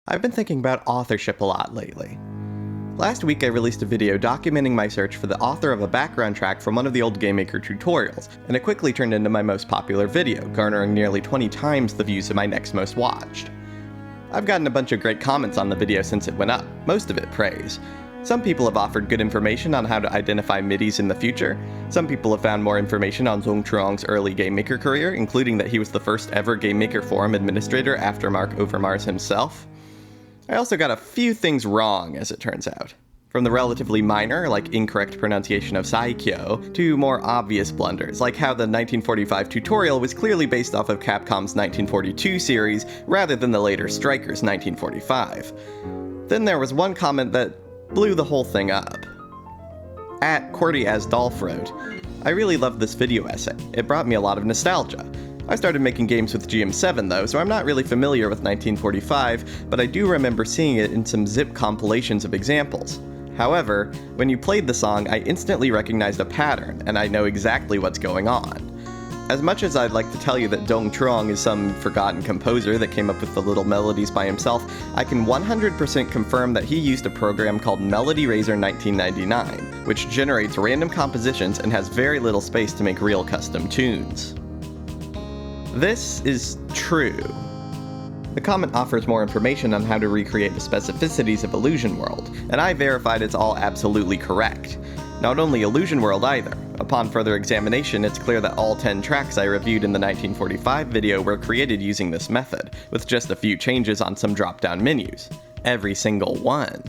I've been thinking about authorship a lot lately. Last week I released a video documenting my search for the author of a background track from one of the old GameMaker tutorials, and it quickly turned into my most popular video, garnering nearly 20 times the views of my next most watched. I've gotten a bunch of great comments on the video since it went up, most of it praise. Some people have offered good information on how to identify MIDIs in the future. Some people have found more information on Zhong Truong's early GameMaker career, including that he was the first ever GameMaker forum administrator after Mark Overmars himself. I also got a few things wrong, as it turns out. From the relatively minor, like incorrect pronunciation of Saikyo, to more obvious blunders, like how the 1945 tutorial was clearly based off of Capcom's 1942 series, rather than the later Strikers 1945. Then there was one comment that blew the whole thing up. At Cordy as Dolph wrote, "I really loved this video essay. It brought me a lot of nostalgia. I started making games with GM7 though, so I'm not really familiar with 1945, but I do remember seeing it in some zip compilations of examples. However, when you played the song, I instantly recognized a pattern, and I know exactly what's going on. As much as I'd like to tell you that Zhong Truong is some forgotten composer that came up with the little melodies by himself, I can 100% confirm that he used a program called Melody Razor 1999, which generates random compositions and has very little space to make real custom tunes." This is true. The comment offers more information on how to recreate the specificities of Allusion World, and I verified it's all absolutely correct. Not only Allusion World either. Upon further examination, it's clear that all 10 tracks I reviewed in the 1945 video were created using this method, with just a few changes on some drop-down menus. Every single one.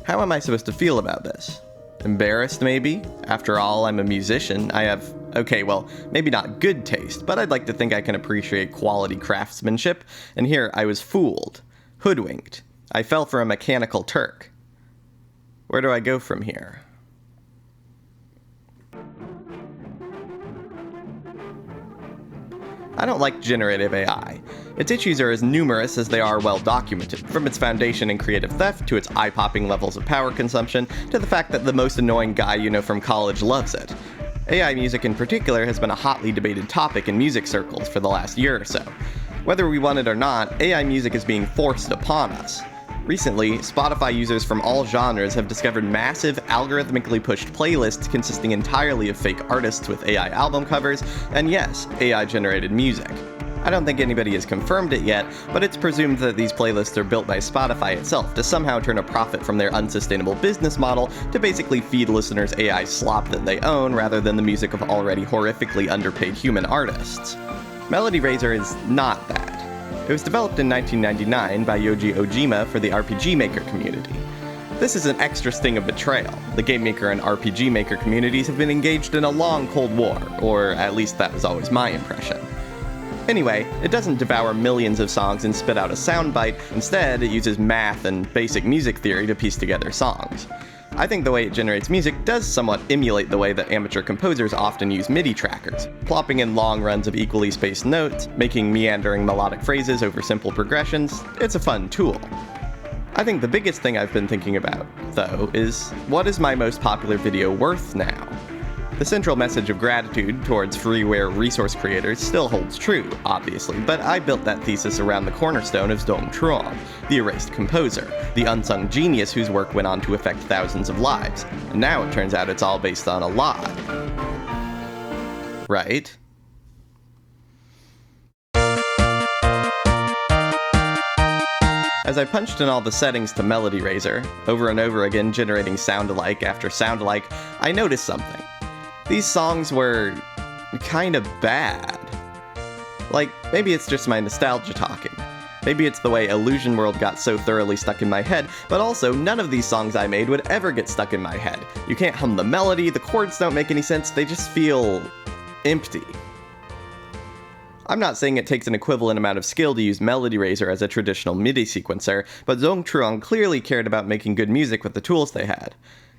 How am I supposed to feel about this? Embarrassed, maybe? After all, I'm a musician. I have, okay, well, maybe not good taste, but I'd like to think I can appreciate quality craftsmanship, and here I was fooled. Hoodwinked. I fell for a mechanical Turk. Where do I go from here? I don't like generative AI. Its issues are as numerous as they are well documented, from its foundation in creative theft to its eye-popping levels of power consumption, to the fact that the most annoying guy you know from college loves it. AI music in particular has been a hotly debated topic in music circles for the last year or so. Whether we want it or not, AI music is being forced upon us. Recently, Spotify users from all genres have discovered massive, algorithmically pushed playlists consisting entirely of fake artists with AI album covers, and yes, AI-generated music. I don't think anybody has confirmed it yet, but it's presumed that these playlists are built by Spotify itself to somehow turn a profit from their unsustainable business model to basically feed listeners AI slop that they own rather than the music of already horrifically underpaid human artists. Melody Razor is not that. It was developed in 1999 by Yoji Ojima for the RPG Maker community. This is an extra sting of betrayal. The Game Maker and RPG Maker communities have been engaged in a long Cold War, or at least that was always my impression. Anyway, it doesn't devour millions of songs and spit out a soundbite. Instead, it uses math and basic music theory to piece together songs. I think the way it generates music does somewhat emulate the way that amateur composers often use MIDI trackers, plopping in long runs of equally spaced notes, making meandering melodic phrases over simple progressions. It's a fun tool. I think the biggest thing I've been thinking about, though, is what is my most popular video worth now? The central message of gratitude towards freeware resource creators still holds true, obviously, but I built that thesis around the cornerstone of Zhong Truong, the erased composer, the unsung genius whose work went on to affect thousands of lives, and now it turns out it's all based on a lie. Right? As I punched in all the settings to Melody Razor, over and over again generating sound-alike after sound-alike, I noticed something. These songs were kinda bad. Like, maybe it's just my nostalgia talking. Maybe it's the way Allusion World got so thoroughly stuck in my head, but also none of these songs I made would ever get stuck in my head. You can't hum the melody, the chords don't make any sense, they just feel empty. I'm not saying it takes an equivalent amount of skill to use Melody Razor as a traditional MIDI sequencer, but Zhong Truong clearly cared about making good music with the tools they had.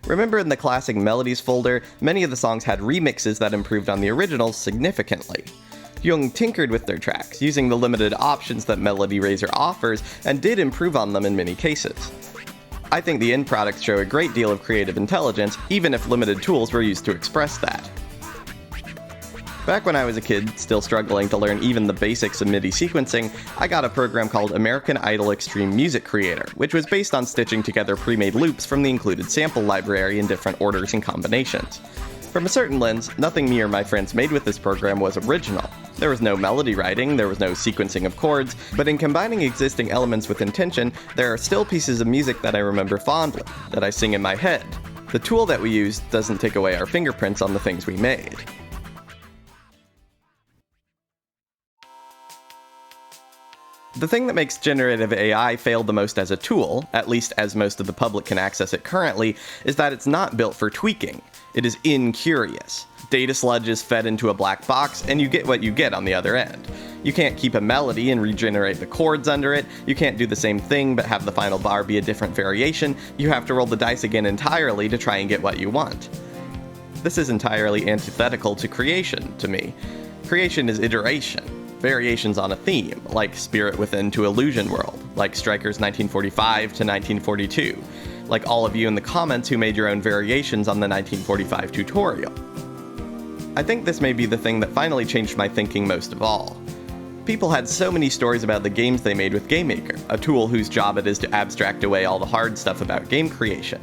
Remember in the classic melodies folder, many of the songs had remixes that improved on the originals significantly. Jung tinkered with their tracks, using the limited options that Melody Razor offers, and did improve on them in many cases. I think the end products show a great deal of creative intelligence, even if limited tools were used to express that. Back when I was a kid, still struggling to learn even the basics of MIDI sequencing, I got a program called American Idol Extreme Music Creator, which was based on stitching together pre-made loops from the included sample library in different orders and combinations. From a certain lens, nothing me or my friends made with this program was original. There was no melody writing, there was no sequencing of chords, but in combining existing elements with intention, there are still pieces of music that I remember fondly, that I sing in my head. The tool that we used doesn't take away our fingerprints on the things we made. The thing that makes generative AI fail the most as a tool, at least as most of the public can access it currently, is that it's not built for tweaking. It is incurious. Data sludge is fed into a black box, and you get what you get on the other end. You can't keep a melody and regenerate the chords under it, you can't do the same thing but have the final bar be a different variation, you have to roll the dice again entirely to try and get what you want. This is entirely antithetical to creation, to me. Creation is iteration. Variations on a theme, like Spirit Within to Allusion World, like Striker's 1945 to 1942, like all of you in the comments who made your own variations on the 1945 tutorial. I think this may be the thing that finally changed my thinking most of all. People had so many stories about the games they made with GameMaker, a tool whose job it is to abstract away all the hard stuff about game creation.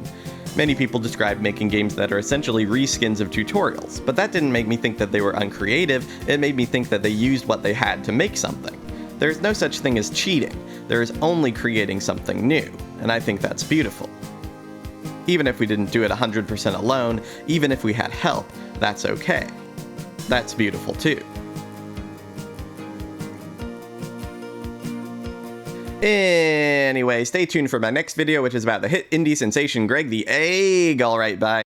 Many people describe making games that are essentially reskins of tutorials, but that didn't make me think that they were uncreative, it made me think that they used what they had to make something. There is no such thing as cheating, there is only creating something new, and I think that's beautiful. Even if we didn't do it 100% alone, even if we had help, that's okay. That's beautiful too. Anyway, stay tuned for my next video, which is about the hit indie sensation Greg the Egg. Alright, bye.